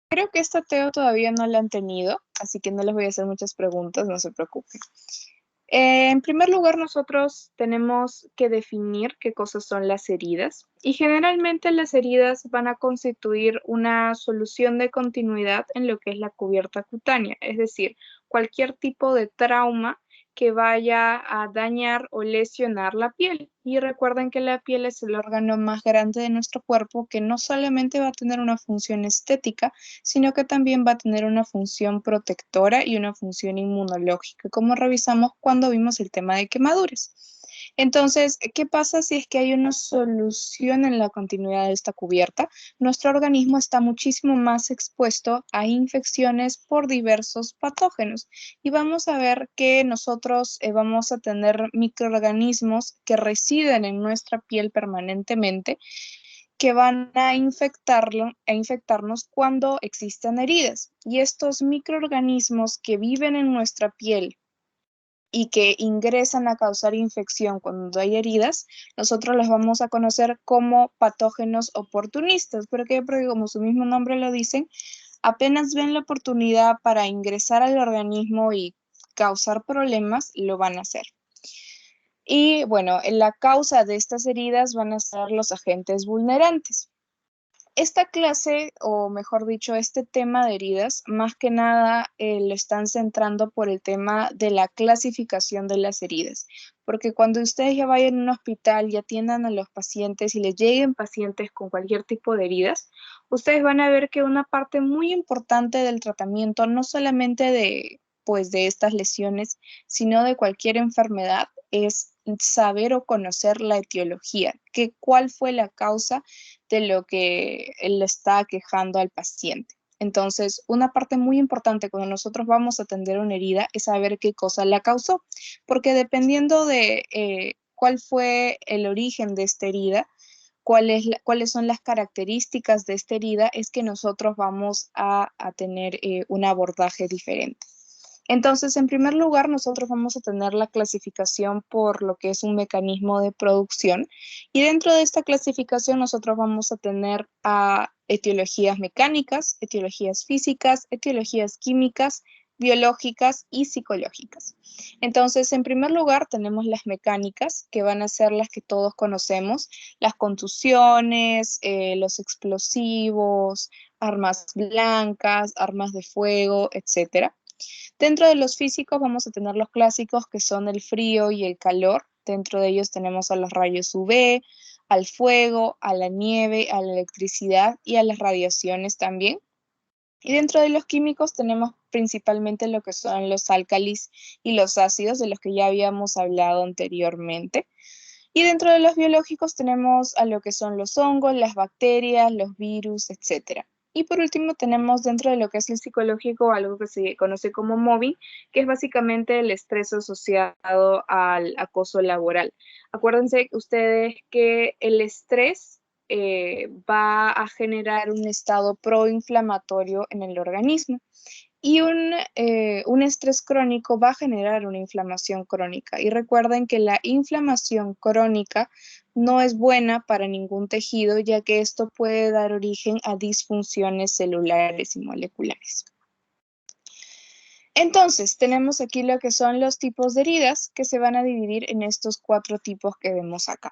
Creo que esta Teo todavía no la han tenido, así que no les voy a hacer muchas preguntas, no se preocupen. En primer lugar, nosotros tenemos que definir qué cosas son las heridas y generalmente las heridas van a constituir una solución de continuidad en lo que es la cubierta cutánea, es decir, cualquier tipo de trauma que vaya a dañar o lesionar la piel. Y recuerden que la piel es el órgano más grande de nuestro cuerpo que no solamente va a tener una función estética, sino que también va a tener una función protectora y una función inmunológica, como revisamos cuando vimos el tema de quemaduras. Entonces, ¿qué pasa si es que hay una solución en la continuidad de esta cubierta? Nuestro organismo está muchísimo más expuesto a infecciones por diversos patógenos y vamos a ver que nosotros vamos a tener microorganismos que residen en nuestra piel permanentemente que van a infectarnos cuando existen heridas. Y estos microorganismos que viven en nuestra piel y que ingresan a causar infección cuando hay heridas, nosotros los vamos a conocer como patógenos oportunistas. ¿Por qué? Porque como su mismo nombre lo dicen, apenas ven la oportunidad para ingresar al organismo y causar problemas, lo van a hacer. Y bueno, la causa de estas heridas van a ser los agentes vulnerantes. Esta clase, o mejor dicho, este tema de heridas, más que nada lo están centrando por el tema de la clasificación de las heridas, porque cuando ustedes ya vayan a un hospital y atiendan a los pacientes y les lleguen pacientes con cualquier tipo de heridas, ustedes van a ver que una parte muy importante del tratamiento, no solamente de, pues, de estas lesiones, sino de cualquier enfermedad, es saber o conocer la etiología, que cuál fue la causa de lo que él le está quejando al paciente. Entonces, una parte muy importante cuando nosotros vamos a atender una herida es saber qué cosa la causó, porque dependiendo de cuál fue el origen de esta herida, cuáles son las características de esta herida, es que nosotros vamos a tener un abordaje diferente. Entonces, en primer lugar, nosotros vamos a tener la clasificación por lo que es un mecanismo de producción y dentro de esta clasificación nosotros vamos a tener a etiologías mecánicas, etiologías físicas, etiologías químicas, biológicas y psicológicas. Entonces, en primer lugar, tenemos las mecánicas, que van a ser las que todos conocemos, las contusiones, los explosivos, armas blancas, armas de fuego, etcétera. Dentro de los físicos vamos a tener los clásicos que son el frío y el calor. Dentro de ellos tenemos a los rayos UV, al fuego, a la nieve, a la electricidad y a las radiaciones también. Y dentro de los químicos tenemos principalmente lo que son los álcalis y los ácidos, de los que ya habíamos hablado anteriormente. Y dentro de los biológicos tenemos a lo que son los hongos, las bacterias, los virus, etcétera. Y por último tenemos dentro de lo que es el psicológico algo que se conoce como mobbing, que es básicamente el estrés asociado al acoso laboral. Acuérdense ustedes que el estrés va a generar un estado proinflamatorio en el organismo. Y un estrés crónico va a generar una inflamación crónica. Y recuerden que la inflamación crónica no es buena para ningún tejido, ya que esto puede dar origen a disfunciones celulares y moleculares. Entonces, tenemos aquí lo que son los tipos de heridas que se van a dividir en estos 4 tipos que vemos acá.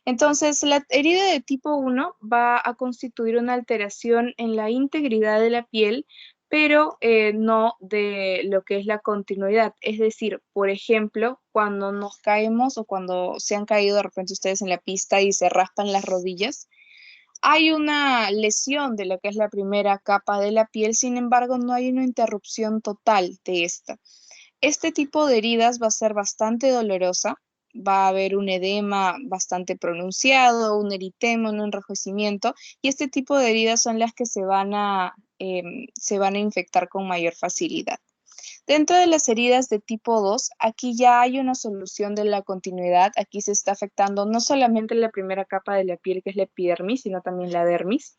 Entonces, la herida de tipo 1 va a constituir una alteración en la integridad de la piel, pero no de lo que es la continuidad. Es decir, por ejemplo, cuando nos caemos o cuando se han caído de repente ustedes en la pista y se raspan las rodillas, hay una lesión de lo que es la primera capa de la piel, sin embargo, no hay una interrupción total de esta. Este tipo de heridas va a ser bastante dolorosa, va a haber un edema bastante pronunciado, un eritema, un enrojecimiento, y este tipo de heridas son las que se van a infectar con mayor facilidad. Dentro de las heridas de tipo 2, aquí ya hay una solución de la continuidad. Aquí se está afectando no solamente la primera capa de la piel, que es la epidermis, sino también la dermis.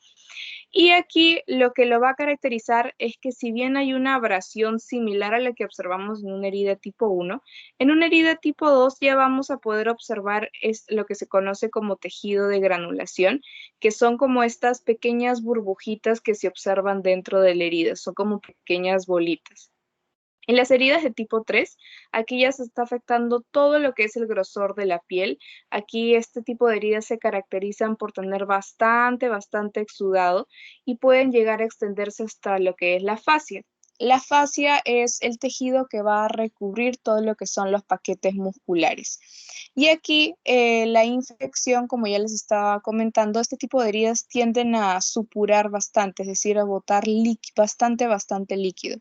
Y aquí lo que lo va a caracterizar es que si bien hay una abrasión similar a la que observamos en una herida tipo 1, en una herida tipo 2 ya vamos a poder observar lo que se conoce como tejido de granulación, que son como estas pequeñas burbujitas que se observan dentro de la herida, son como pequeñas bolitas. En las heridas de tipo 3, aquí ya se está afectando todo lo que es el grosor de la piel. Aquí este tipo de heridas se caracterizan por tener bastante exudado y pueden llegar a extenderse hasta lo que es la fascia. La fascia es el tejido que va a recubrir todo lo que son los paquetes musculares. Y aquí la infección, como ya les estaba comentando, este tipo de heridas tienden a supurar bastante, es decir, a botar bastante líquido.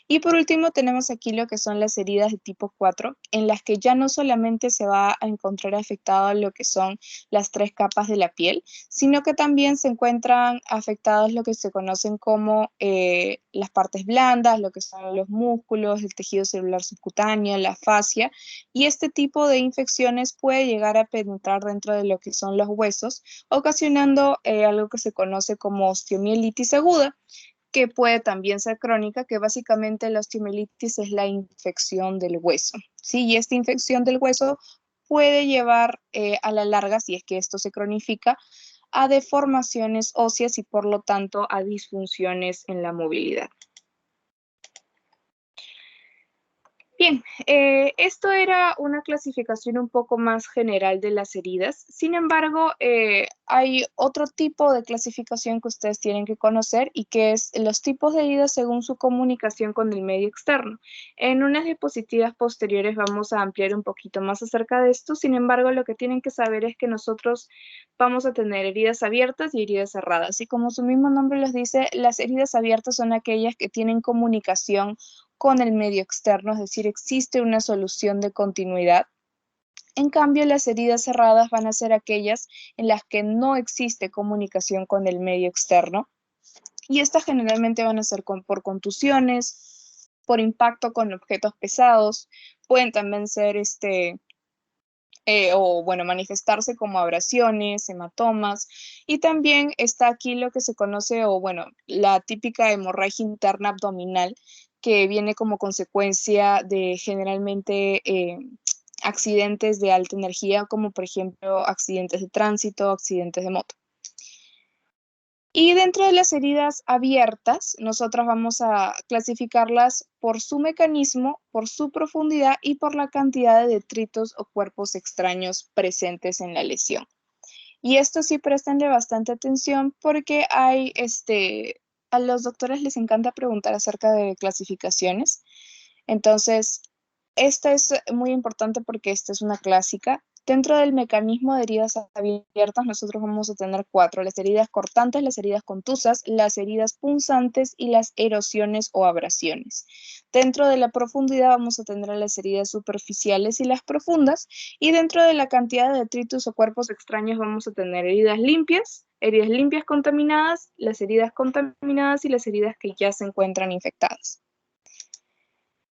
Y por último tenemos aquí lo que son las heridas de tipo 4, en las que ya no solamente se va a encontrar afectado lo que son las 3 capas de la piel, sino que también se encuentran afectados lo que se conocen como las partes blandas, lo que son los músculos, el tejido celular subcutáneo, la fascia, y este tipo de infecciones puede llegar a penetrar dentro de lo que son los huesos, ocasionando algo que se conoce como osteomielitis aguda, que puede también ser crónica, que básicamente la osteomielitis es la infección del hueso, ¿sí? Y esta infección del hueso puede llevar a la larga, si es que esto se cronifica, a deformaciones óseas y por lo tanto a disfunciones en la movilidad. Bien, esto era una clasificación un poco más general de las heridas. Sin embargo, hay otro tipo de clasificación que ustedes tienen que conocer y que es los tipos de heridas según su comunicación con el medio externo. En unas diapositivas posteriores vamos a ampliar un poquito más acerca de esto. Sin embargo, lo que tienen que saber es que nosotros vamos a tener heridas abiertas y heridas cerradas. Y como su mismo nombre les dice, las heridas abiertas son aquellas que tienen comunicación con el medio externo, es decir, existe una solución de continuidad. En cambio, las heridas cerradas van a ser aquellas en las que no existe comunicación con el medio externo y estas generalmente van a ser por contusiones, por impacto con objetos pesados, pueden también ser manifestarse como abrasiones, hematomas, y también está aquí lo que se conoce, la típica hemorragia interna abdominal, que viene como consecuencia de generalmente accidentes de alta energía, como por ejemplo accidentes de tránsito, accidentes de moto. Y dentro de las heridas abiertas, nosotros vamos a clasificarlas por su mecanismo, por su profundidad y por la cantidad de detritos o cuerpos extraños presentes en la lesión. Y esto sí, prestenle bastante atención porque a los doctores les encanta preguntar acerca de clasificaciones. Entonces, esta es muy importante porque esta es una clásica. Dentro del mecanismo de heridas abiertas, nosotros vamos a tener 4: las heridas cortantes, las heridas contusas, las heridas punzantes y las erosiones o abrasiones. Dentro de la profundidad vamos a tener las heridas superficiales y las profundas, y dentro de la cantidad de detritus o cuerpos extraños vamos a tener heridas limpias contaminadas, las heridas contaminadas y las heridas que ya se encuentran infectadas.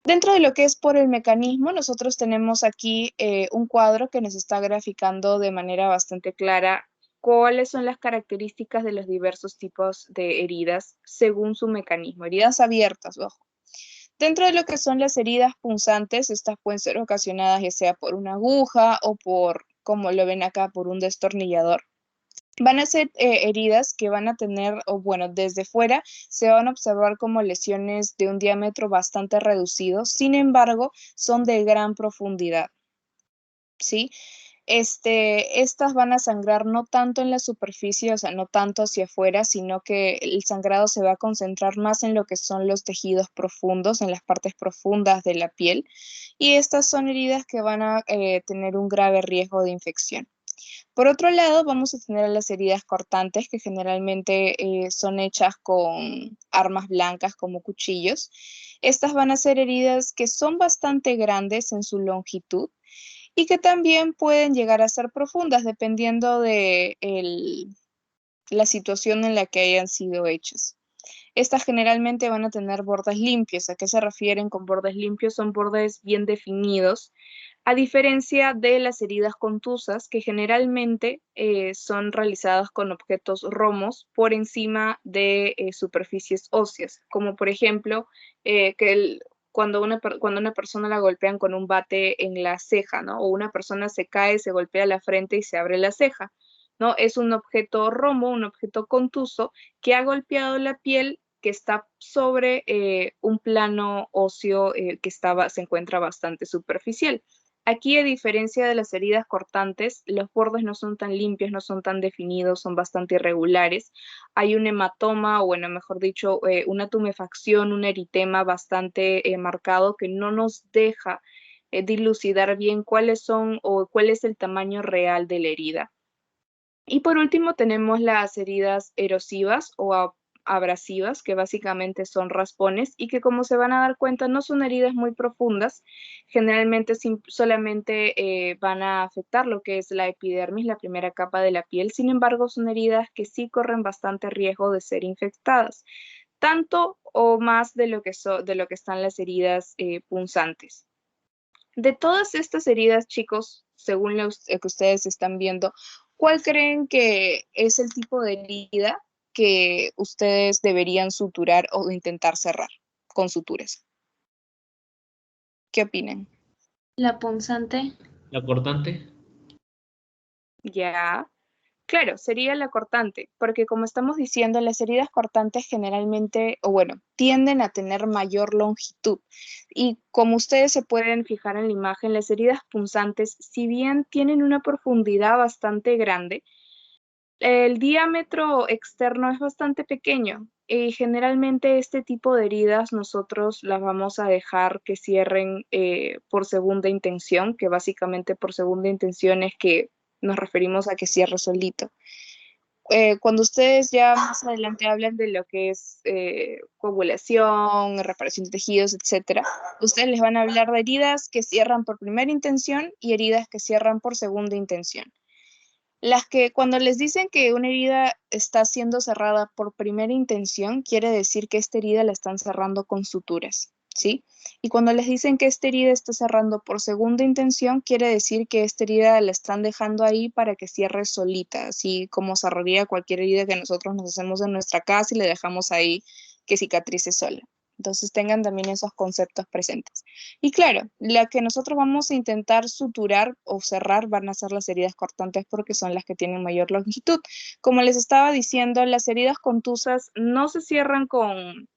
Dentro de lo que es por el mecanismo, nosotros tenemos aquí un cuadro que nos está graficando de manera bastante clara cuáles son las características de los diversos tipos de heridas según su mecanismo. Heridas abiertas, ojo. Dentro de lo que son las heridas punzantes, estas pueden ser ocasionadas ya sea por una aguja o por, como lo ven acá, por un destornillador. Van a ser heridas que van a tener, desde fuera se van a observar como lesiones de un diámetro bastante reducido, sin embargo, son de gran profundidad, ¿sí? Estas van a sangrar no tanto en la superficie, o sea, no tanto hacia afuera, sino que el sangrado se va a concentrar más en lo que son los tejidos profundos, en las partes profundas de la piel, y estas son heridas que van a tener un grave riesgo de infección. Por otro lado, vamos a tener las heridas cortantes, que generalmente son hechas con armas blancas como cuchillos. Estas van a ser heridas que son bastante grandes en su longitud y que también pueden llegar a ser profundas dependiendo de la situación en la que hayan sido hechas. Estas generalmente van a tener bordes limpios. ¿A qué se refieren con bordes limpios? Son bordes bien definidos, a diferencia de las heridas contusas, que generalmente son realizadas con objetos romos por encima de superficies óseas, como por ejemplo cuando una persona la golpean con un bate en la ceja, ¿no? O una persona se cae, se golpea la frente y se abre la ceja, ¿no? Es un objeto romo, un objeto contuso que ha golpeado la piel, que está sobre un plano óseo se encuentra bastante superficial. Aquí, a diferencia de las heridas cortantes, los bordes no son tan limpios, no son tan definidos, son bastante irregulares. Hay un hematoma, o bueno, mejor dicho, una tumefacción, un eritema bastante marcado que no nos deja dilucidar bien cuáles son o cuál es el tamaño real de la herida. Y por último tenemos las heridas erosivas o abrasivas, que básicamente son raspones y que, como se van a dar cuenta, no son heridas muy profundas. Generalmente solamente van a afectar lo que es la epidermis, la primera capa de la piel. Sin embargo, son heridas que sí corren bastante riesgo de ser infectadas, tanto o más de lo que están las heridas punzantes. De todas estas heridas, chicos, según lo que ustedes están viendo, ¿cuál creen que es el tipo de herida que ustedes deberían suturar o intentar cerrar con suturas? ¿Qué opinan? La punzante. La cortante. Ya. Claro, sería la cortante, porque como estamos diciendo, las heridas cortantes generalmente, o bueno, tienden a tener mayor longitud. Y como ustedes se pueden fijar en la imagen, las heridas punzantes, si bien tienen una profundidad bastante grande, el diámetro externo es bastante pequeño. Y generalmente este tipo de heridas nosotros las vamos a dejar que cierren por segunda intención, que básicamente por segunda intención es que nos referimos a que cierre solito. Cuando ustedes ya más adelante hablan de lo que es coagulación, reparación de tejidos, etcétera, ustedes les van a hablar de heridas que cierran por primera intención y heridas que cierran por segunda intención. Las que cuando les dicen que una herida está siendo cerrada por primera intención, quiere decir que esta herida la están cerrando con suturas, ¿sí? Y cuando les dicen que esta herida está cerrando por segunda intención, quiere decir que esta herida la están dejando ahí para que cierre solita, así como cerraría cualquier herida que nosotros nos hacemos en nuestra casa y le dejamos ahí que cicatrice sola. Entonces tengan también esos conceptos presentes. Y claro, la que nosotros vamos a intentar suturar o cerrar van a ser las heridas cortantes porque son las que tienen mayor longitud. Como les estaba diciendo, las heridas contusas no se cierran con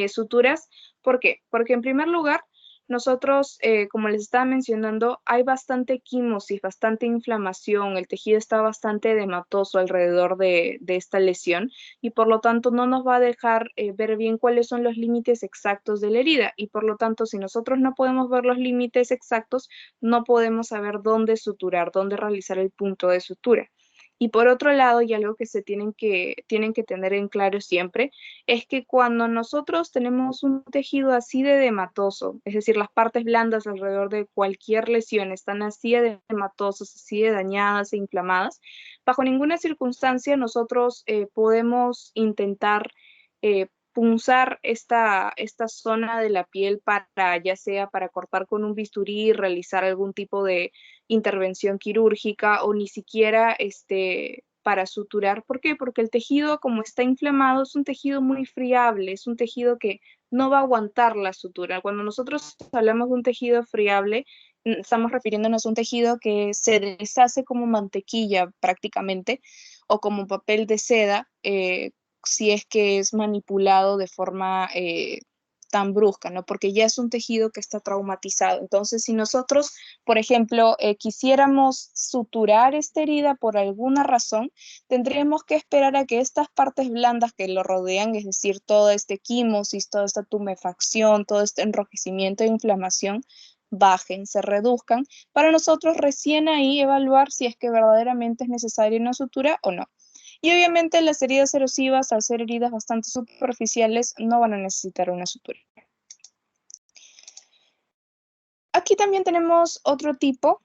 suturas. ¿Por qué? Porque en primer lugar, nosotros, como les estaba mencionando, hay bastante quimosis, bastante inflamación, el tejido está bastante edematoso alrededor de esta lesión y por lo tanto no nos va a dejar ver bien cuáles son los límites exactos de la herida y por lo tanto si nosotros no podemos ver los límites exactos, no podemos saber dónde suturar, dónde realizar el punto de sutura. Y por otro lado, y algo que tienen que tener en claro siempre, es que cuando nosotros tenemos un tejido así de edematoso, es decir, las partes blandas alrededor de cualquier lesión están así de edematosas, así de dañadas e inflamadas, bajo ninguna circunstancia nosotros podemos intentar punzar esta zona de la piel para, ya sea para cortar con un bisturí, realizar algún tipo de intervención quirúrgica o ni siquiera para suturar. ¿Por qué? Porque el tejido, como está inflamado, es un tejido muy friable, es un tejido que no va a aguantar la sutura. Cuando nosotros hablamos de un tejido friable, estamos refiriéndonos a un tejido que se deshace como mantequilla prácticamente o como papel de seda si es que es manipulado de forma tan brusca, ¿no? Porque ya es un tejido que está traumatizado. Entonces, si nosotros, por ejemplo, quisiéramos suturar esta herida por alguna razón, tendríamos que esperar a que estas partes blandas que lo rodean, es decir, toda este quimosis, toda esta tumefacción, todo este enrojecimiento e inflamación, bajen, se reduzcan, para nosotros recién ahí evaluar si es que verdaderamente es necesaria una sutura o no. Y obviamente las heridas erosivas, al ser heridas bastante superficiales, no van a necesitar una sutura. Aquí también tenemos otros tipos,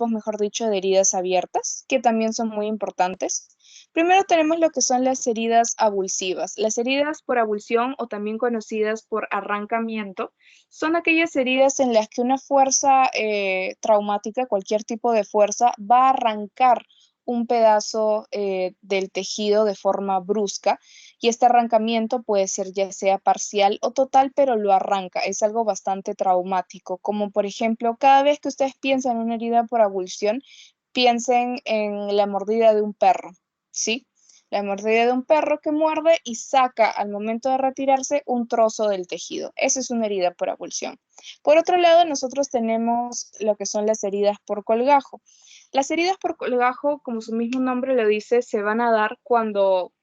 mejor dicho, de heridas abiertas, que también son muy importantes. Primero tenemos lo que son las heridas abulsivas. Las heridas por abulsión o también conocidas por arrancamiento son aquellas heridas en las que una fuerza traumática, cualquier tipo de fuerza, va a arrancar un pedazo del tejido de forma brusca y este arrancamiento puede ser ya sea parcial o total, pero lo arranca. Es algo bastante traumático, como por ejemplo, cada vez que ustedes piensan en una herida por abulsión, piensen en la mordida de un perro, ¿sí? La mordida de un perro que muerde y saca al momento de retirarse un trozo del tejido. Esa es una herida por abulsión. Por otro lado, nosotros tenemos lo que son las heridas por colgajo. Las heridas por colgajo, como su mismo nombre lo dice, se van a dar cuando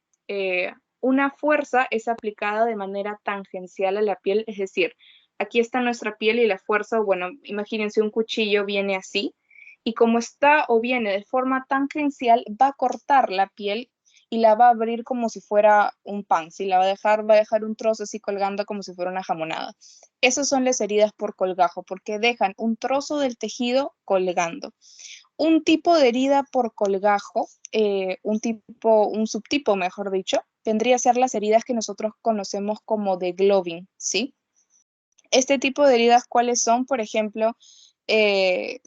una fuerza es aplicada de manera tangencial a la piel, es decir, aquí está nuestra piel y la fuerza, bueno, imagínense un cuchillo viene así, y como está o viene de forma tangencial, va a cortar la piel y la va a abrir como si fuera un pan, si la va a dejar un trozo así colgando como si fuera una jamonada. Esas son las heridas por colgajo, porque dejan un trozo del tejido colgando. Un tipo de herida por colgajo, un subtipo, mejor dicho, vendría a ser las heridas que nosotros conocemos como de Glovin, ¿sí? Este tipo de heridas, ¿cuáles son? Por ejemplo, eh,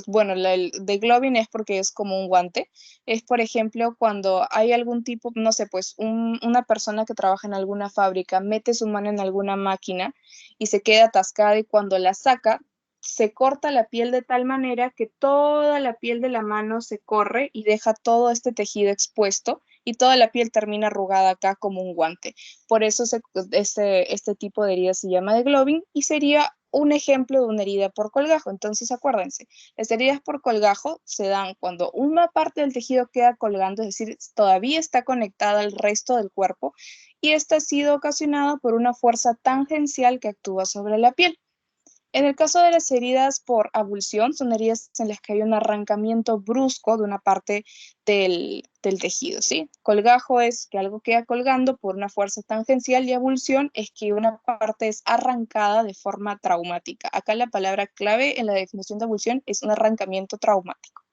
bueno, el de Glovin es porque es como un guante. Es, por ejemplo, cuando hay algún tipo, no sé, pues una persona que trabaja en alguna fábrica mete su mano en alguna máquina y se queda atascada y cuando la saca, se corta la piel de tal manera que toda la piel de la mano se corre y deja todo este tejido expuesto y toda la piel termina arrugada acá como un guante. Por eso este tipo de herida se llama de Glovin y sería un ejemplo de una herida por colgajo. Entonces, acuérdense, las heridas por colgajo se dan cuando una parte del tejido queda colgando, es decir, todavía está conectada al resto del cuerpo y esta ha sido ocasionada por una fuerza tangencial que actúa sobre la piel. En el caso de las heridas por abulsión, son heridas en las que hay un arrancamiento brusco de una parte del tejido, ¿sí? Colgajo es que algo queda colgando por una fuerza tangencial y abulsión es que una parte es arrancada de forma traumática. Acá la palabra clave en la definición de abulsión es un arrancamiento traumático.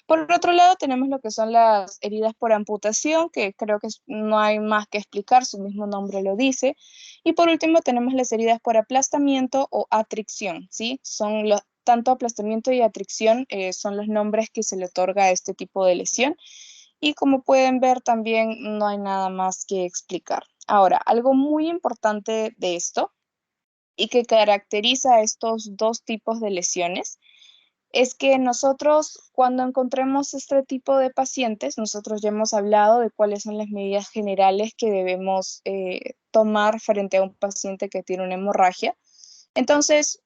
Por otro lado, tenemos lo que son las heridas por amputación, que creo que no hay más que explicar, su mismo nombre lo dice. Y por último, tenemos las heridas por aplastamiento o atricción, ¿sí? Tanto aplastamiento y atricción son los nombres que se le otorga a este tipo de lesión. Y como pueden ver, también no hay nada más que explicar. Ahora, algo muy importante de esto y que caracteriza a estos dos tipos de lesiones es que nosotros cuando encontremos este tipo de pacientes, nosotros ya hemos hablado de cuáles son las medidas generales que debemos tomar frente a un paciente que tiene una hemorragia. Entonces,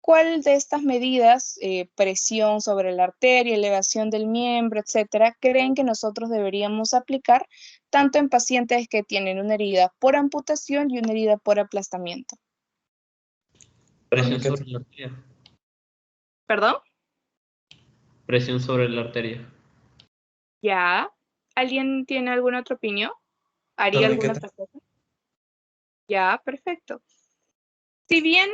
¿cuál de estas medidas, presión sobre la arteria, elevación del miembro, etcétera, creen que nosotros deberíamos aplicar tanto en pacientes que tienen una herida por amputación y una herida por aplastamiento? Presión sobre la arteria. ¿Perdón? Presión sobre la arteria. ¿Ya? ¿Alguien tiene alguna otra opinión? ¿Haría alguna Torniquete. otra cosa? Ya, perfecto. Si bien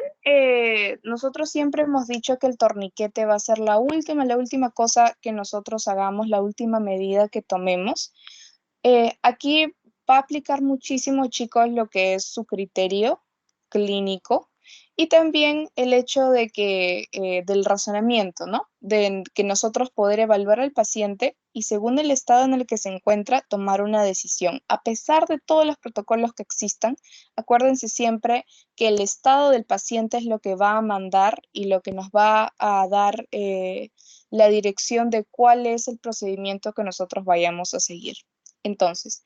nosotros siempre hemos dicho que el torniquete va a ser la última cosa que nosotros hagamos, la última medida que tomemos, aquí va a aplicar muchísimo, chicos, lo que es su criterio clínico y también el hecho de que del razonamiento, ¿no? De que nosotros poder evaluar al paciente y según el estado en el que se encuentra, tomar una decisión. A pesar de todos los protocolos que existan, acuérdense siempre que el estado del paciente es lo que va a mandar y lo que nos va a dar la dirección de cuál es el procedimiento que nosotros vayamos a seguir. Entonces,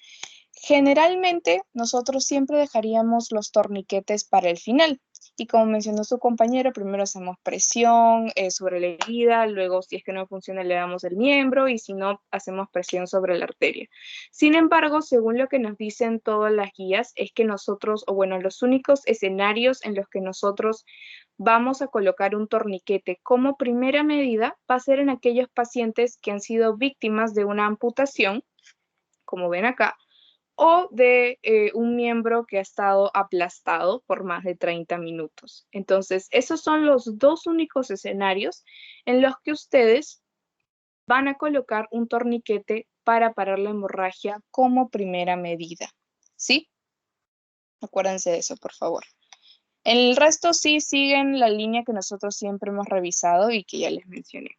generalmente nosotros siempre dejaríamos los torniquetes para el final. Y como mencionó su compañero, primero hacemos presión sobre la herida, luego si es que no funciona le damos el miembro y si no, hacemos presión sobre la arteria. Sin embargo, según lo que nos dicen todas las guías, es que nosotros, o bueno, los únicos escenarios en los que nosotros vamos a colocar un torniquete como primera medida va a ser en aquellos pacientes que han sido víctimas de una amputación, como ven acá, o de un miembro que ha estado aplastado por más de 30 minutos. Entonces, esos son los dos únicos escenarios en los que ustedes van a colocar un torniquete para parar la hemorragia como primera medida. ¿Sí? Acuérdense de eso, por favor. El resto sí siguen la línea que nosotros siempre hemos revisado y que ya les mencioné.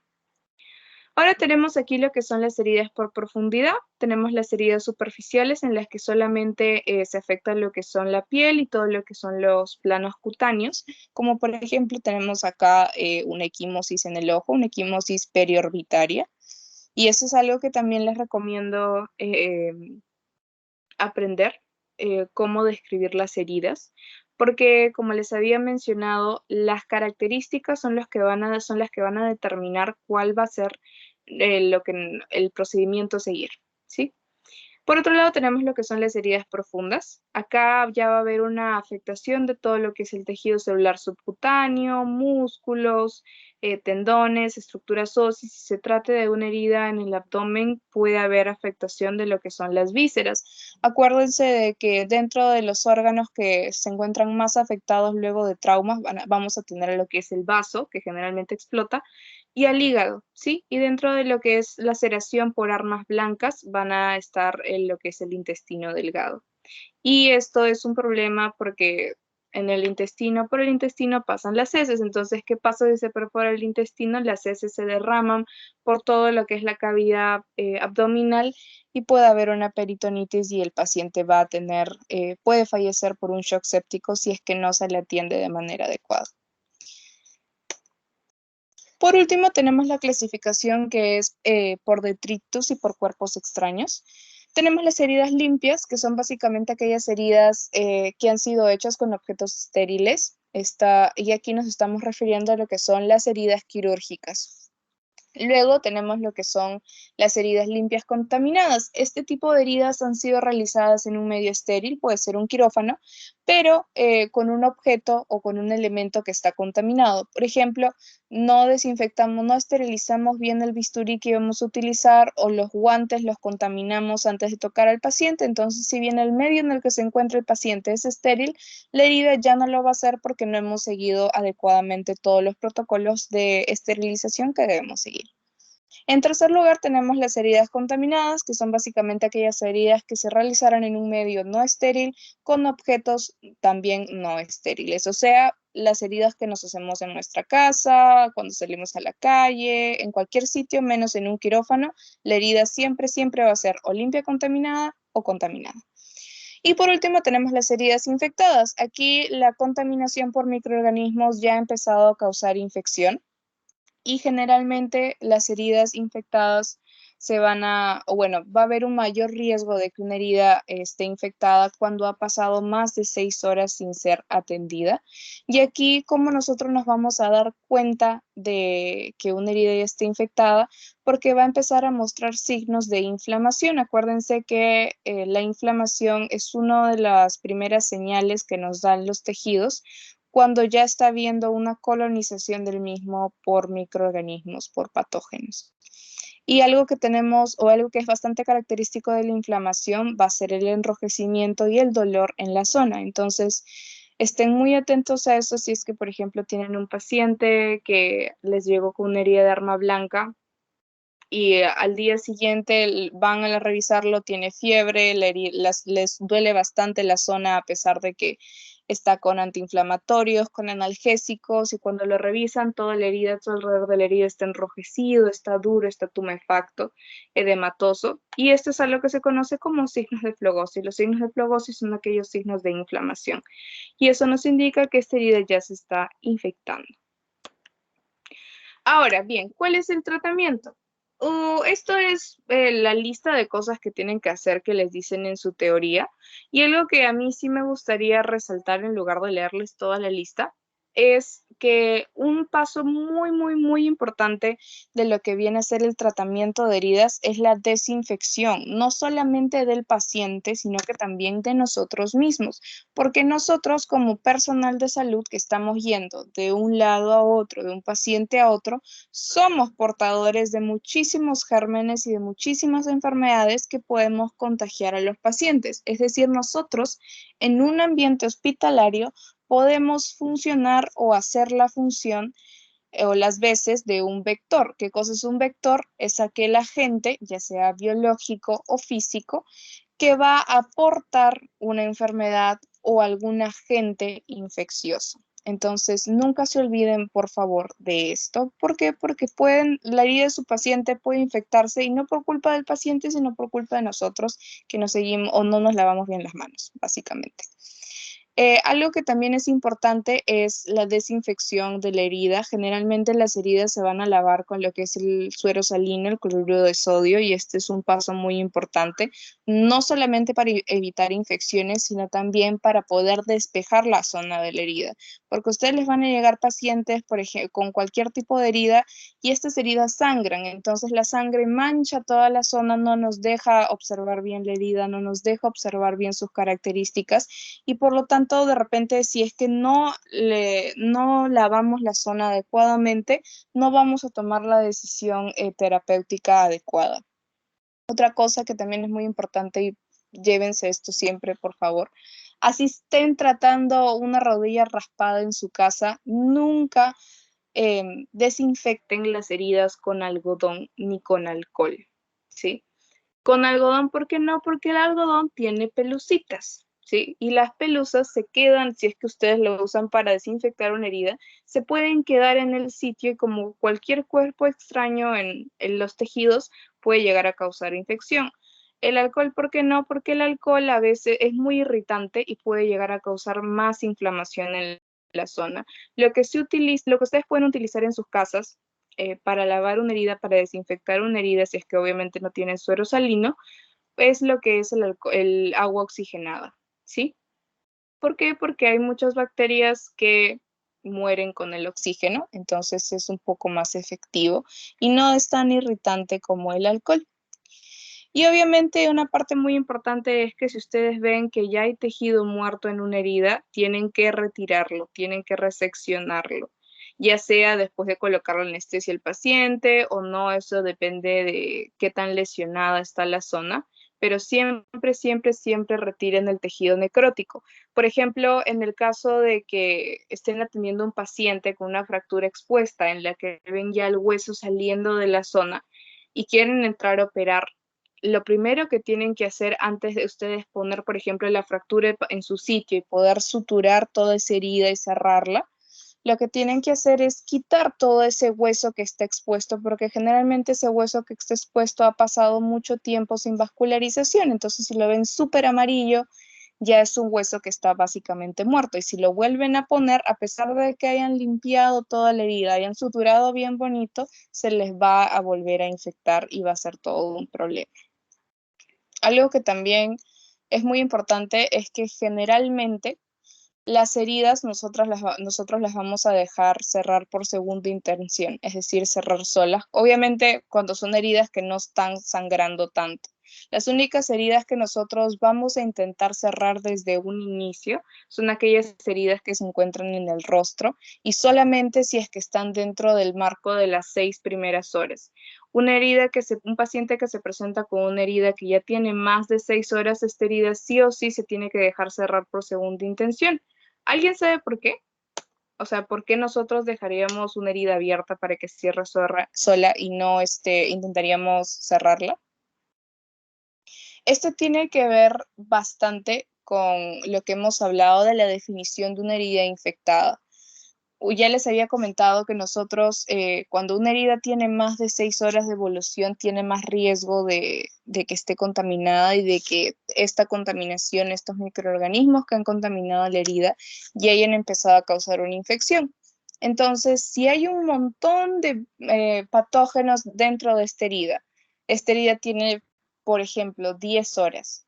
Ahora tenemos aquí lo que son las heridas por profundidad. Tenemos las heridas superficiales en las que solamente se afecta lo que son la piel y todo lo que son los planos cutáneos. Como por ejemplo tenemos acá una equimosis en el ojo, una equimosis periorbitaria. Y eso es algo que también les recomiendo aprender, cómo describir las heridas, porque como les había mencionado, las características son las que van a determinar cuál va a ser el procedimiento a seguir, ¿sí? Por otro lado, tenemos lo que son las heridas profundas. Acá ya va a haber una afectación de todo lo que es el tejido celular subcutáneo, músculos, tendones, estructuras óseas. Si se trata de una herida en el abdomen, puede haber afectación de lo que son las vísceras. Acuérdense de que dentro de los órganos que se encuentran más afectados luego de traumas, vamos a tener lo que es el vaso, que generalmente explota, y al hígado, ¿sí? Y dentro de lo que es laceración por armas blancas van a estar en lo que es el intestino delgado. Y esto es un problema porque por el intestino pasan las heces. Entonces, ¿qué pasa si se perfora el intestino? Las heces se derraman por todo lo que es la cavidad abdominal y puede haber una peritonitis y el paciente va a puede fallecer por un shock séptico si es que no se le atiende de manera adecuada. Por último, tenemos la clasificación que es por detritus y por cuerpos extraños. Tenemos las heridas limpias, que son básicamente aquellas heridas que han sido hechas con objetos estériles. Y aquí nos estamos refiriendo a lo que son las heridas quirúrgicas. Luego tenemos lo que son las heridas limpias contaminadas. Este tipo de heridas han sido realizadas en un medio estéril, puede ser un quirófano, pero con un objeto o con un elemento que está contaminado. Por ejemplo, no desinfectamos, no esterilizamos bien el bisturí que vamos a utilizar o los guantes los contaminamos antes de tocar al paciente. Entonces, si bien el medio en el que se encuentra el paciente es estéril, la herida ya no lo va a hacer porque no hemos seguido adecuadamente todos los protocolos de esterilización que debemos seguir. En tercer lugar, tenemos las heridas contaminadas, que son básicamente aquellas heridas que se realizaron en un medio no estéril con objetos también no estériles, o sea, las heridas que nos hacemos en nuestra casa, cuando salimos a la calle, en cualquier sitio, menos en un quirófano, la herida siempre, siempre va a ser o limpia contaminada o contaminada. Y por último tenemos las heridas infectadas. Aquí la contaminación por microorganismos ya ha empezado a causar infección. Y generalmente las heridas infectadas va a haber un mayor riesgo de que una herida esté infectada cuando ha pasado más de 6 horas sin ser atendida. Y aquí, ¿cómo nosotros nos vamos a dar cuenta de que una herida ya esté infectada? Porque va a empezar a mostrar signos de inflamación. Acuérdense que la inflamación es una de las primeras señales que nos dan los tejidos cuando ya está habiendo una colonización del mismo por microorganismos, por patógenos. Y algo que tenemos, o algo que es bastante característico de la inflamación, va a ser el enrojecimiento y el dolor en la zona. Entonces, estén muy atentos a eso si es que, por ejemplo, tienen un paciente que les llegó con una herida de arma blanca y al día siguiente van a revisarlo, tiene fiebre, les duele bastante la zona a pesar de que está con antiinflamatorios, con analgésicos, y cuando lo revisan, toda la herida, todo alrededor de la herida está enrojecido, está duro, está tumefacto, edematoso, y esto es algo que se conoce como signos de flogosis. Los signos de flogosis son aquellos signos de inflamación, y eso nos indica que esta herida ya se está infectando. Ahora, bien, ¿cuál es el tratamiento? Esto es la lista de cosas que tienen que hacer que les dicen en su teoría, y algo que a mí sí me gustaría resaltar en lugar de leerles toda la lista es que un paso muy, muy, muy importante de lo que viene a ser el tratamiento de heridas es la desinfección, no solamente del paciente, sino que también de nosotros mismos, porque nosotros como personal de salud que estamos yendo de un lado a otro, de un paciente a otro, somos portadores de muchísimos gérmenes y de muchísimas enfermedades que podemos contagiar a los pacientes. Es decir, nosotros en un ambiente hospitalario podemos funcionar o hacer la función o las veces de un vector. ¿Qué cosa es un vector? Es aquel agente, ya sea biológico o físico, que va a aportar una enfermedad o algún agente infeccioso. Entonces, nunca se olviden, por favor, de esto. ¿Por qué? Porque la herida de su paciente puede infectarse y no por culpa del paciente, sino por culpa de nosotros que nos seguimos o no nos lavamos bien las manos, básicamente. Algo que también es importante es la desinfección de la herida. Generalmente las heridas se van a lavar con lo que es el suero salino, el cloruro de sodio, y este es un paso muy importante, no solamente para evitar infecciones, sino también para poder despejar la zona de la herida, porque a ustedes les van a llegar pacientes, por ejemplo, con cualquier tipo de herida, y estas heridas sangran, entonces la sangre mancha toda la zona, no nos deja observar bien la herida, no nos deja observar bien sus características, y por lo tanto, de repente, si es que no lavamos la zona adecuadamente, no vamos a tomar la decisión terapéutica adecuada. Otra cosa que también es muy importante, y llévense esto siempre, por favor, así estén tratando una rodilla raspada en su casa, nunca desinfecten las heridas con algodón ni con alcohol, ¿sí? Con algodón, ¿por qué no? Porque el algodón tiene pelucitas, ¿sí? Y las pelusas se quedan, si es que ustedes lo usan para desinfectar una herida, se pueden quedar en el sitio y como cualquier cuerpo extraño en los tejidos puede llegar a causar infección. El alcohol, ¿por qué no? Porque el alcohol a veces es muy irritante y puede llegar a causar más inflamación en la zona. Lo que ustedes pueden utilizar en sus casas para lavar una herida, para desinfectar una herida, si es que obviamente no tienen suero salino, es lo que es el agua oxigenada, ¿sí? ¿Por qué? Porque hay muchas bacterias que mueren con el oxígeno, entonces es un poco más efectivo y no es tan irritante como el alcohol. Y obviamente una parte muy importante es que si ustedes ven que ya hay tejido muerto en una herida, tienen que retirarlo, tienen que reseccionarlo, ya sea después de colocar la anestesia al paciente o no, eso depende de qué tan lesionada está la zona, pero siempre, siempre, siempre retiren el tejido necrótico. Por ejemplo, en el caso de que estén atendiendo a un paciente con una fractura expuesta en la que ven ya el hueso saliendo de la zona y quieren entrar a operar, lo primero que tienen que hacer antes de ustedes poner, por ejemplo, la fractura en su sitio y poder suturar toda esa herida y cerrarla, lo que tienen que hacer es quitar todo ese hueso que está expuesto, porque generalmente ese hueso que está expuesto ha pasado mucho tiempo sin vascularización. Entonces, si lo ven súper amarillo, ya es un hueso que está básicamente muerto. Y si lo vuelven a poner, a pesar de que hayan limpiado toda la herida, hayan suturado bien bonito, se les va a volver a infectar y va a ser todo un problema. Algo que también es muy importante es que generalmente las heridas nosotros las vamos a dejar cerrar por segunda intención, es decir, cerrar solas. Obviamente cuando son heridas que no están sangrando tanto. Las únicas heridas que nosotros vamos a intentar cerrar desde un inicio son aquellas heridas que se encuentran en el rostro y solamente si es que están dentro del marco de las 6 primeras horas. Un paciente que se presenta con una herida que ya tiene más de 6 horas, esta herida sí o sí se tiene que dejar cerrar por segunda intención. ¿Alguien sabe por qué? O sea, ¿por qué nosotros dejaríamos una herida abierta para que cierre sola y no intentaríamos cerrarla? Esto tiene que ver bastante con lo que hemos hablado de la definición de una herida infectada. Ya les había comentado que nosotros, cuando una herida tiene más de 6 horas de evolución, tiene más riesgo de que esté contaminada y de que esta contaminación, estos microorganismos que han contaminado la herida, ya hayan empezado a causar una infección. Entonces, si hay un montón de patógenos dentro de esta herida tiene, por ejemplo, 10 horas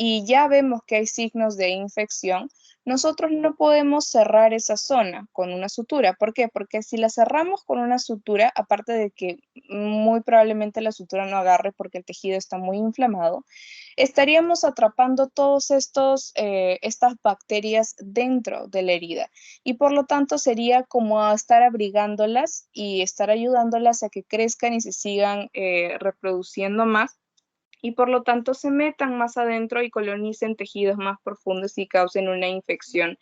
y ya vemos que hay signos de infección, nosotros no podemos cerrar esa zona con una sutura. ¿Por qué? Porque si la cerramos con una sutura, aparte de que muy probablemente la sutura no agarre porque el tejido está muy inflamado, estaríamos atrapando todos estas bacterias dentro de la herida y por lo tanto sería como estar abrigándolas y estar ayudándolas a que crezcan y se sigan reproduciendo más y por lo tanto se metan más adentro y colonicen tejidos más profundos y causen una infección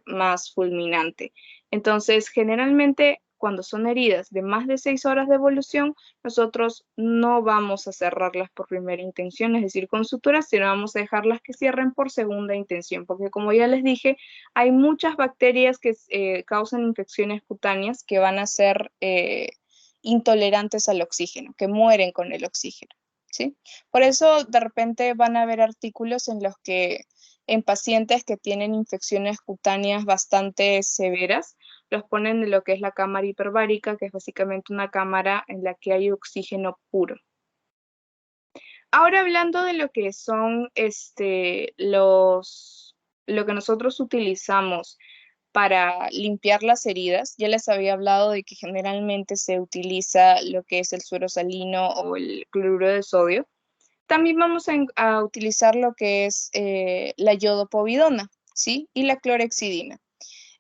más fulminante. Entonces, generalmente, cuando son heridas de más de 6 horas de evolución, nosotros no vamos a cerrarlas por primera intención, es decir, con suturas, sino vamos a dejarlas que cierren por segunda intención, porque como ya les dije, hay muchas bacterias que causan infecciones cutáneas que van a ser intolerantes al oxígeno, que mueren con el oxígeno. ¿Sí? Por eso de repente van a haber artículos en los que en pacientes que tienen infecciones cutáneas bastante severas, los ponen en lo que es la cámara hiperbárica, que es básicamente una cámara en la que hay oxígeno puro. Ahora hablando de lo que son lo que nosotros utilizamos para limpiar las heridas, ya les había hablado de que generalmente se utiliza lo que es el suero salino o el cloruro de sodio. También vamos a utilizar lo que es la iodopovidona, ¿sí? Y la clorhexidina.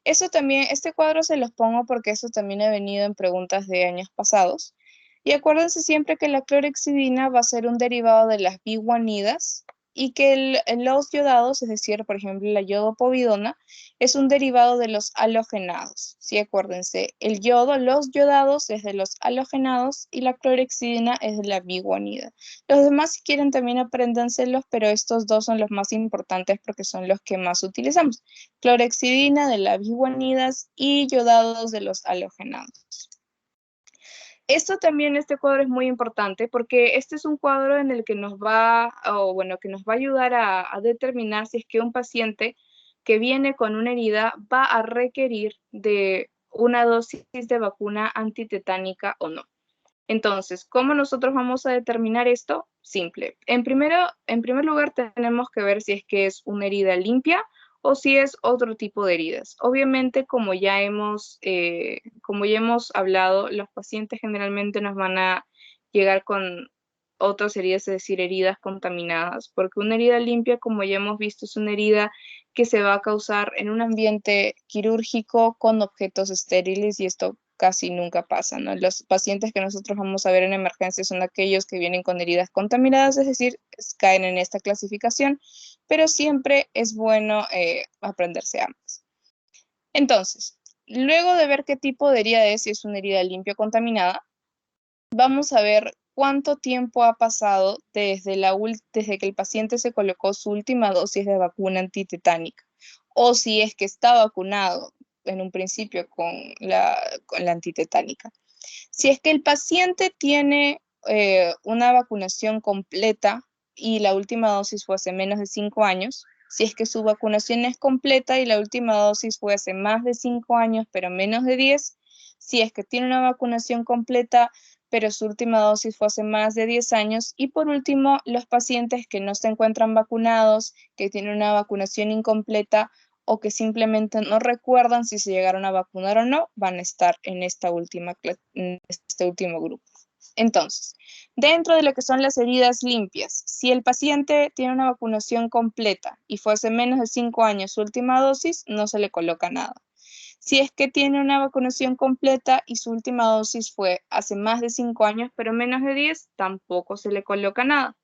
Eso también, este cuadro se los pongo porque eso también ha venido en preguntas de años pasados. Y acuérdense siempre que la clorhexidina va a ser un derivado de las biguanidas y que los yodados, es decir, por ejemplo, la iodopovidona, es un derivado de los halogenados. Sí, acuérdense, el yodo, los yodados es de los halogenados y la clorhexidina es de la biguanida. Los demás, si quieren, también apréndanselos, pero estos dos son los más importantes porque son los que más utilizamos. Clorhexidina de las biguanidas y yodados de los halogenados. Esto también, este cuadro es muy importante porque este es un cuadro en el que nos va, que nos va a ayudar a determinar si es que un paciente que viene con una herida va a requerir de una dosis de vacuna antitetánica o no. Entonces, ¿cómo nosotros vamos a determinar esto? Simple. En primer lugar, tenemos que ver si es que es una herida limpia o si es otro tipo de heridas. Obviamente, como ya hemos hablado, los pacientes generalmente nos van a llegar con otras heridas, es decir, heridas contaminadas, porque una herida limpia, como ya hemos visto, es una herida que se va a causar en un ambiente quirúrgico con objetos estériles y esto casi nunca pasa, ¿no? Los pacientes que nosotros vamos a ver en emergencia son aquellos que vienen con heridas contaminadas, es decir, caen en esta clasificación, pero siempre es bueno aprenderse ambas. Entonces, luego de ver qué tipo de herida es, si es una herida limpia o contaminada, vamos a ver cuánto tiempo ha pasado desde que el paciente se colocó su última dosis de vacuna antitetánica, o si es que está vacunado en un principio con la antitetánica. Si es que el paciente tiene una vacunación completa y la última dosis fue hace menos de 5 años, si es que su vacunación es completa y la última dosis fue hace más de 5 años, pero menos de 10, si es que tiene una vacunación completa, pero su última dosis fue hace más de 10 años. Y por último, los pacientes que no se encuentran vacunados, que tienen una vacunación incompleta o que simplemente no recuerdan si se llegaron a vacunar o no, van a estar en este último grupo. Entonces, dentro de lo que son las heridas limpias, si el paciente tiene una vacunación completa y fue hace menos de 5 años su última dosis, no se le coloca nada. Si es que tiene una vacunación completa y su última dosis fue hace más de 5 años, pero menos de 10, tampoco se le coloca nada.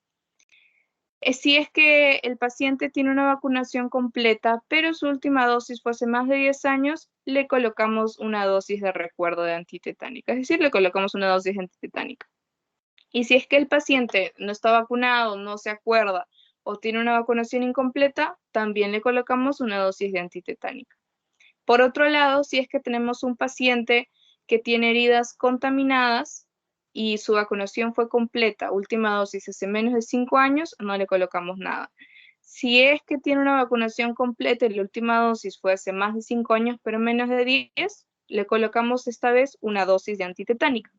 Si es que el paciente tiene una vacunación completa, pero su última dosis fue hace más de 10 años, le colocamos una dosis de recuerdo de antitetánica, es decir, le colocamos una dosis de antitetánica. Y si es que el paciente no está vacunado, no se acuerda o tiene una vacunación incompleta, también le colocamos una dosis de antitetánica. Por otro lado, si es que tenemos un paciente que tiene heridas contaminadas y su vacunación fue completa, última dosis hace menos de 5 años, no le colocamos nada. Si es que tiene una vacunación completa y la última dosis fue hace más de 5 años, pero menos de 10, le colocamos esta vez una dosis de antitetánica.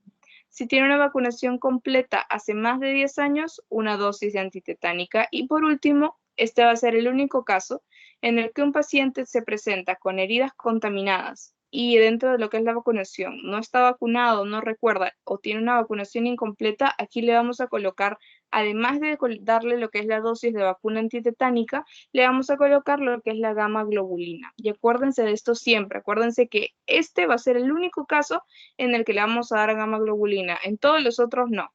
Si tiene una vacunación completa hace más de 10 años, una dosis de antitetánica. Y por último, este va a ser el único caso en el que un paciente se presenta con heridas contaminadas y dentro de lo que es la vacunación no está vacunado, no recuerda o tiene una vacunación incompleta, aquí le vamos a colocar, además de darle lo que es la dosis de vacuna antitetánica, le vamos a colocar lo que es la gamma globulina. Y acuérdense de esto siempre, acuérdense que este va a ser el único caso en el que le vamos a dar gamma globulina, en todos los otros no.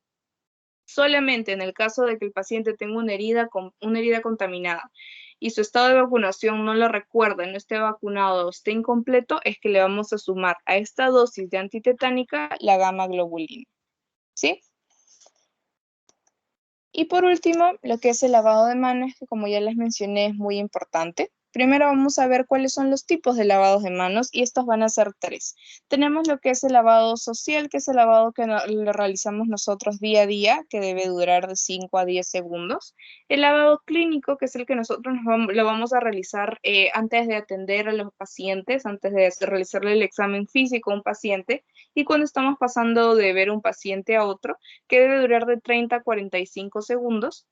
Solamente en el caso de que el paciente tenga una herida contaminada y su estado de vacunación no lo recuerda, no esté vacunado o esté incompleto, es que le vamos a sumar a esta dosis de antitetánica la gamma globulina. ¿Sí? Y por último, lo que es el lavado de manos, que como ya les mencioné es muy importante. Primero vamos a ver cuáles son los tipos de lavados de manos y estos van a ser 3. Tenemos lo que es el lavado social, que es el lavado que lo realizamos nosotros día a día, que debe durar de 5 a 10 segundos. El lavado clínico, que es el que nosotros lo vamos a realizar antes de atender a los pacientes, antes de realizarle el examen físico a un paciente y cuando estamos pasando de ver un paciente a otro, que debe durar de 30 a 45 segundos.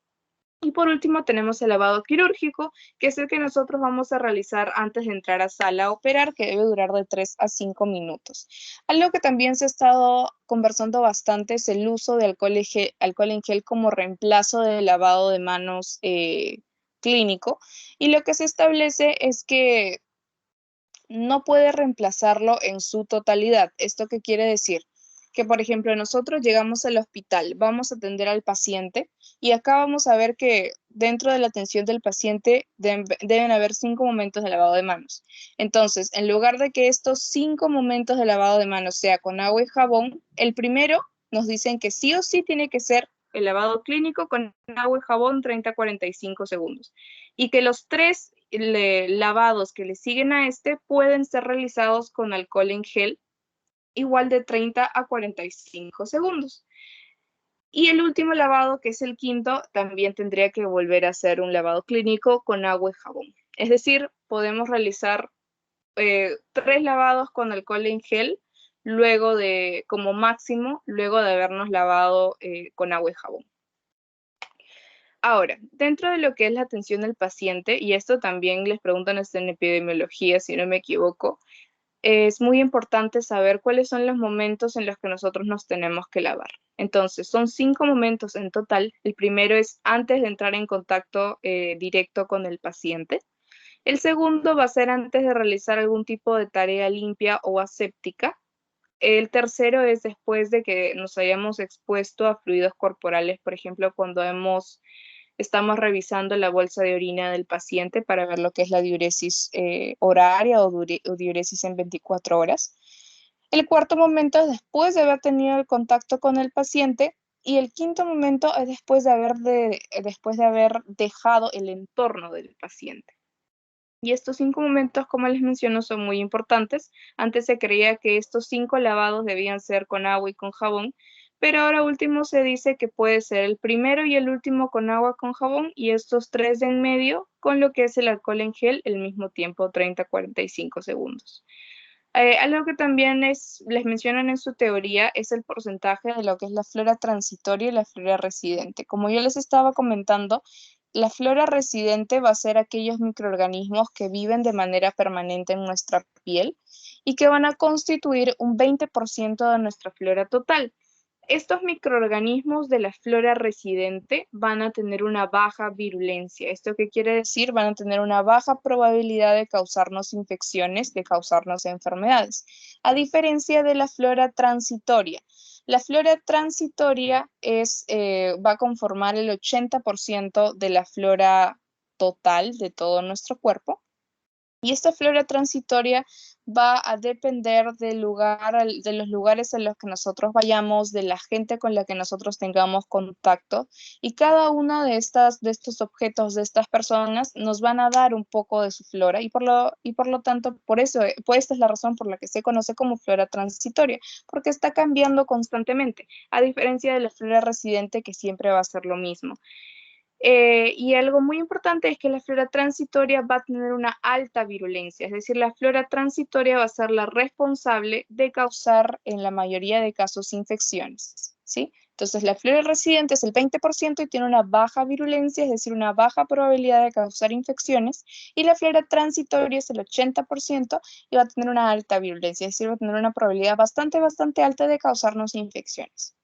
Y por último tenemos el lavado quirúrgico, que es el que nosotros vamos a realizar antes de entrar a sala a operar, que debe durar de 3 a 5 minutos. Algo que también se ha estado conversando bastante es el uso de alcohol en gel como reemplazo del lavado de manos clínico. Y lo que se establece es que no puede reemplazarlo en su totalidad. ¿Esto qué quiere decir? Que, por ejemplo, nosotros llegamos al hospital, vamos a atender al paciente y acá vamos a ver que dentro de la atención del paciente deben haber 5 momentos de lavado de manos. Entonces, en lugar de que estos 5 momentos de lavado de manos sea con agua y jabón, el primero nos dicen que sí o sí tiene que ser el lavado clínico con agua y jabón 30 a 45 segundos. Y que los 3 lavados que le siguen a este pueden ser realizados con alcohol en gel igual de 30 a 45 segundos. Y el último lavado, que es el quinto, también tendría que volver a hacer un lavado clínico con agua y jabón. Es decir, podemos realizar 3 lavados con alcohol en gel luego de, como máximo, luego de habernos lavado con agua y jabón. Ahora, dentro de lo que es la atención al paciente, y esto también les preguntan en epidemiología, si no me equivoco, es muy importante saber cuáles son los momentos en los que nosotros nos tenemos que lavar. Entonces, son 5 momentos en total. El primero es antes de entrar en contacto directo con el paciente. El segundo va a ser antes de realizar algún tipo de tarea limpia o aséptica. El tercero es después de que nos hayamos expuesto a fluidos corporales, por ejemplo, cuando estamos revisando la bolsa de orina del paciente para ver lo que es la diuresis horaria o diuresis en 24 horas. El cuarto momento es después de haber tenido el contacto con el paciente y el quinto momento es después de haber dejado el entorno del paciente. Y estos 5 momentos, como les menciono, son muy importantes. Antes se creía que estos 5 lavados debían ser con agua y con jabón, pero ahora último se dice que puede ser el primero y el último con agua con jabón y estos 3 de en medio con lo que es el alcohol en gel, el mismo tiempo, 30 a 45 segundos. Algo que también les mencionan en su teoría es el porcentaje de lo que es la flora transitoria y la flora residente. Como yo les estaba comentando, la flora residente va a ser aquellos microorganismos que viven de manera permanente en nuestra piel y que van a constituir un 20% de nuestra flora total. Estos microorganismos de la flora residente van a tener una baja virulencia. ¿Esto qué quiere decir? Van a tener una baja probabilidad de causarnos infecciones, de causarnos enfermedades, a diferencia de la flora transitoria. La flora transitoria va a conformar el 80% de la flora total de todo nuestro cuerpo. Y esta flora transitoria va a depender de los lugares en los que nosotros vayamos, de la gente con la que nosotros tengamos contacto. Y cada uno de estos objetos, de estas personas, nos van a dar un poco de su flora. Y por lo tanto, pues esta es la razón por la que se conoce como flora transitoria, porque está cambiando constantemente, a diferencia de la flora residente que siempre va a ser lo mismo. Y algo muy importante es que la flora transitoria va a tener una alta virulencia, es decir, la flora transitoria va a ser la responsable de causar en la mayoría de casos infecciones, ¿sí? Entonces la flora residente es el 20% y tiene una baja virulencia, es decir, una baja probabilidad de causar infecciones, y la flora transitoria es el 80% y va a tener una alta virulencia, es decir, va a tener una probabilidad bastante alta de causarnos infecciones.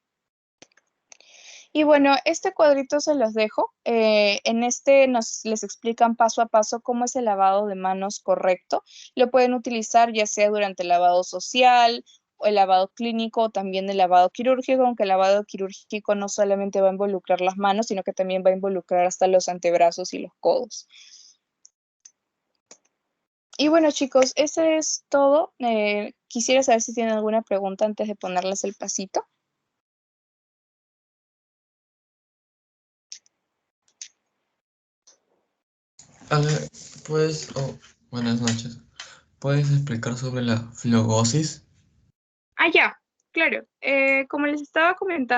Y bueno, este cuadrito se los dejo. En este les explican paso a paso cómo es el lavado de manos correcto. Lo pueden utilizar ya sea durante el lavado social o el lavado clínico o también el lavado quirúrgico, aunque el lavado quirúrgico no solamente va a involucrar las manos, sino que también va a involucrar hasta los antebrazos y los codos. Y bueno, chicos, eso es todo. Quisiera saber si tienen alguna pregunta antes de ponerles el pasito. Pues, buenas noches. ¿Puedes explicar sobre la flogosis? Ah, ya, claro. Como les estaba comentando,